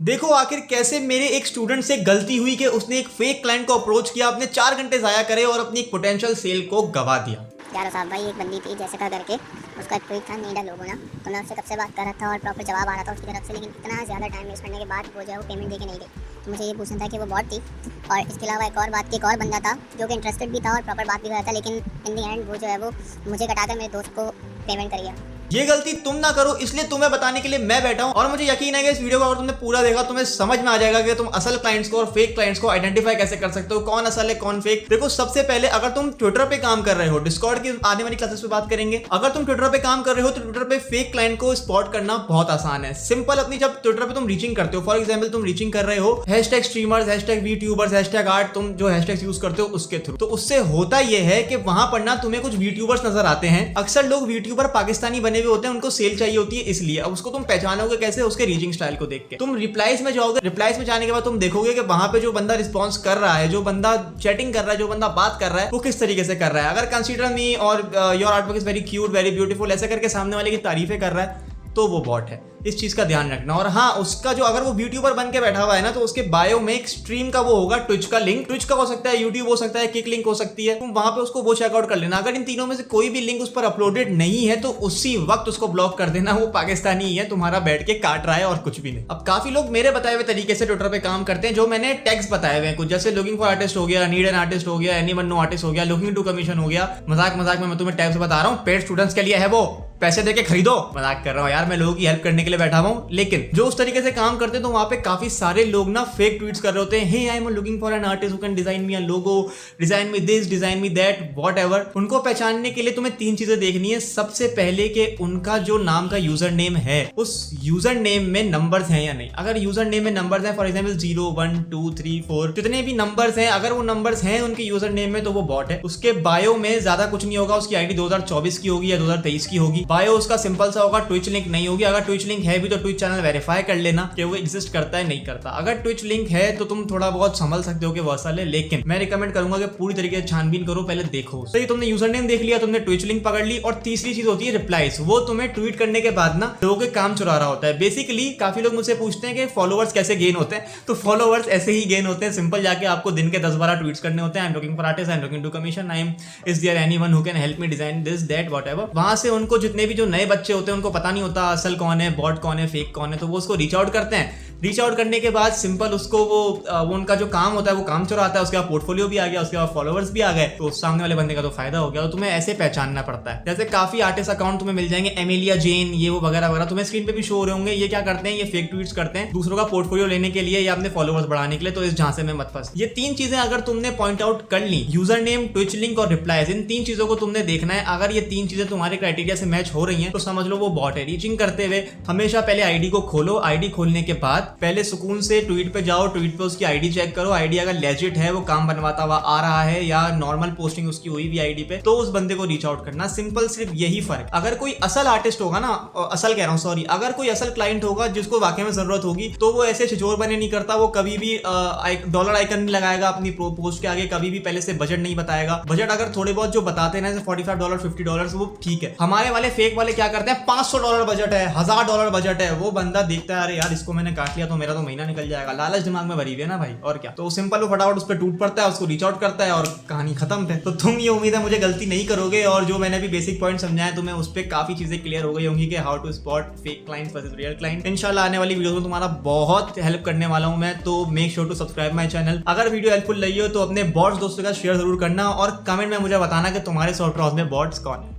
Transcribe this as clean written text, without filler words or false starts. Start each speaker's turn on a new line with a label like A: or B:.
A: देखो आखिर कैसे मेरे एक स्टूडेंट से गलती हुई कि उसने एक फेक क्लाइंट को अप्रोच किया, अपने 4 घंटे जाया करे और अपनी एक पोटेंशियल सेल को गवा दिया।
B: यार साहब भाई, एक बंदी थी जैसिका करके, उसका एक ट्वीट था नीडा लोगो ना, तो मैं उससे कब से बात कर रहा था और प्रॉपर जवाब आ रहा था उसकी तरफ से, लेकिन इतना ज़्यादा टाइम वेस्ट करने के बाद वो जो है वो पेमेंट दे के नहीं गई। तो मुझे ये पूछना था कि वो बॉट थी और इसके अलावा एक और बात कि एक और बंदा था जो कि इंटरेस्टेड भी था और प्रॉपर बात भी कर रहा था, लेकिन इन दी एंड वो जो है वो मुझे कटाकर मेरे दोस्त को पेमेंट कर गया।
A: ये गलती तुम ना करो, इसलिए तुम्हें बताने के लिए मैं बैठा हूं और मुझे यकीन है कि इस वीडियो को अगर तुमने पूरा देखा तुम्हें समझ में आ जाएगा कि तुम असल क्लाइंट्स को और फेक क्लाइंट्स को आइडेंटिफाई कैसे कर सकते हो, कौन असल है कौन फेक। देखो सबसे पहले अगर तुम ट्विटर पे काम कर रहे हो, डिस्कॉर्ड की आने वाली क्लासेस पे बात करेंगे, अगर तुम ट्विटर पे काम कर रहे हो तो ट्विटर पे फेक क्लाइंट को स्पॉट करना बहुत आसान है। सिंपल, अपनी जब ट्विटर पे तुम रीचिंग करते हो, फॉर एग्जाम्पल तुम रीचिंग कर रहे हो hashtag streamers, hashtag VTubers, hashtag art, तुम जो हैशटैग यूज करते हो उसके थ्रू, तो उससे होता यह है कि वहां पर ना तुम्हें कुछ वीट्यूबर्स नजर आते हैं। अक्सर लोग वीट्यूबर पाकिस्तानी बने हुए होते हैं, उनको सेल चाहिए होती है, इसलिए अब उसको तुम पहचानोगे कैसे? उसके रीचिंग स्टाइल को देख के। तुम रिप्लाईज में जाओगे, रिप्लाईज में जाने के बाद तुम देखोगे कि वहां पे जो बंदा रिस्पॉन्स कर रहा है, जो बंदा चैटिंग कर रहा है, जो बंदा बात कर रहा है, वो किस तरीके से कर रहा है। अगर कंसीडर मी और your artwork is very cute, very beautiful ऐसे करके सामने वाले की तारीफें कर रहा है तो वो बॉट है। इस चीज का ध्यान रखना। और हाँ, उसका जो अगर वो यूट्यूबर बन के बैठा हुआ है ना, तो उसके बायो में एक स्ट्रीम का वो होगा, ट्विच का लिंक, ट्विच का हो सकता है, यूट्यूब हो सकता है, किक लिंक हो सकती है, तुम वहां पे उसको वो चेकआउट कर लेना। अगर इन तीनों में से कोई भी लिंक उस पर अपलोडेड नहीं है तो उसी वक्त उसको ब्लॉक कर देना, वो पाकिस्तानी ही है, तुम्हारा बैठ के काट रहा है और कुछ भी नहीं। अब काफी लोग मेरे बताए हुए तरीके से ट्विटर पे काम करते हैं, जो मैंने टैग्स बताए हुए हैं कुछ, जैसे लुकिंग फॉर आर्टिस्ट हो गया, नीड एन आर्टिस्ट हो गया, एनीवन नो आर्टिस्ट हो गया, लुकिंग टू कमीशन हो गया। मजाक मजाक में मैं तुम्हें टैग्स बता रहा हूँ, पेड स्टूडेंट्स के लिए है, वो पैसे देके खरीदो। मजाक कर रहा हूँ यार, मैं लोगों की हेल्प करने के लिए बैठा हूँ। लेकिन जो उस तरीके से काम करते हैं तो वहां पे काफी सारे लोग ना फेक ट्वीट्स कर रहे होते हैं, hey I am looking for an artist who can design me a logo, design me this, design me that, whatever. उनको पहचानने के लिए तुम्हें 3 चीजें देखनी है। सबसे पहले कि उनका जो नाम का यूजर नेम है, उस यूजर नेम में नंबर्स हैं या नहीं। अगर यूजर नेम में नंबर्स हैं, फॉर एग्जाम्पल 0 1 2 3 4 जितने भी नंबर्स हैं, अगर वो नंबर्स हैं उनके यूजर नेम में तो वो बॉट है। उसके बायो में ज्यादा कुछ नहीं होगा, उसकी आईडी 2024 की होगी या 2023 की होगी। बायो उसका सिंपल सा होगा, ट्विच लिंक नहीं होगी। अगर ट्विच लिंक है भी तो ट्विच चैनल वेरीफाई कर लेना कि वो एग्जिस्ट करता है नहीं करता। अगर ट्विच लिंक है तो तुम थोड़ा बहुत समझ सकते हो कि वो असल है, लेकिन मैं रिकमेंड करूंगा कि पूरी तरीके से छानबीन करो, पहले देखो। तो ये तुमने यूजर नेम देख लिया, तुमने ट्विच लिंक पकड़ ली, और तीसरी चीज होती है रिप्लाईज। वो तुम्हें ट्वीट करने के बाद ना लोगों के काम चुरा रहा होता है। बेसिकली काफी लोग मुझसे पूछते हैं कि फॉलोवर्स कैसे गेन होते हैं, तो फॉलोवर्स ऐसे ही गेन होते हैं। सिंपल, जाके आपको दिन के 10-12 ट्वीट्स करने होते हैं, I am looking for artist, I am looking to commission, I am is there anyone who can help me design this that whatever. वहां से उनको जितने भी जो नए बच्चे होते हैं उनको पता नहीं होता असल कौन है, बॉट कौन है, फेक कौन है, तो वो उसको रीच आउट करते हैं। रीच आउट करने के बाद सिंपल उसको वो उनका जो काम होता है वो काम चुराता है। उसके बाद पोर्टफोलियो भी आ गया, उसके बाद फॉलोवर्स भी आ गए, तो सामने वाले बंदे का तो फायदा हो गया। तो तुम्हें ऐसे पहचानना पड़ता है। जैसे काफी आर्टिस्ट अकाउंट तुम्हें मिल जाएंगे, एमिलिया जेन, ये वो वगैरह वगैरह तुम्हें स्क्रीन पे भी शो हो रहे होंगे। ये क्या करते हैं, ये फेक ट्वीट्स करते हैं दूसरों का पोर्टफोलियो लेने के लिए या अपने फॉलोवर्स बढ़ाने के लिए, तो इस झांसे में मत फंस। ये 3 चीजें अगर तुमने पॉइंट आउट कर ली, यूजर नेम, ट्विच लिंक और रिप्लाईज, इन 3 चीजों को तुमने देखना है। अगर ये 3 चीजें तुम्हारे क्राइटेरिया से मैच हो रही हैं तो समझ लो वो बॉट है। रीचिंग करते हुए हमेशा पहले आईडी को खोलो, आईडी खोलने के बाद पहले सुकून से ट्वीट पे जाओ, ट्वीट पे उसकी आईडी चेक करो। आईडी अगर लेजिट है, वो काम बनवाता हुआ आ रहा है, या नॉर्मल पोस्टिंग उसकी हुई भी आईडी पे, तो उस बंदे को रीच आउट करना। सिंपल, सिर्फ यही फर्क। अगर कोई असल आर्टिस्ट होगा ना, असल कह रहा हूं सॉरी, अगर कोई असल क्लाइंट होगा जिसको वाकई में जरूरत होगी, तो वो ऐसे छिछोर बने नहीं करता। वो कभी भी डॉलर आइकन नहीं लगाएगा अपनी पोस्ट के आगे, कभी भी पहले से बजट नहीं बताएगा। बजट अगर थोड़े बहुत जो बताते हैं $45 $50 वो ठीक है। हमारे वाले फेक वाले क्या करते हैं, $500 बजट है, $1000 बजट है, वो बंदा देखता है अरे यार इसको मैंने काट लिया तो मेरा तो महीना निकल जाएगा। लालच दिमाग में भरी हुई है ना भाई, और क्या। तो सिंपल, वो फटाफट उस पर टूट पड़ता है, उसको रीच आउट करता है और कहानी खत्म है। तो तुम, ये उम्मीद है मुझे गलती नहीं करोगे, और जो मैंने भी बेसिक पॉइंट समझाया तुम्हें उस पर काफी चीजें क्लियर हो गई होंगी कि how to spot fake clients versus real client. इंशाल्लाह आने वाली वीडियो में तुम्हारा बहुत हेल्प करने वाला हूं मैं, तो make sure to subscribe my channel. अगर वीडियो हेल्पफुल लगी हो तो अपने बॉट्स दोस्तों का शेयर जरूर करना, और कमेंट में मुझे बताना कि तुम्हारे सॉफ्टवेयर हाउस में बॉट्स कौन है।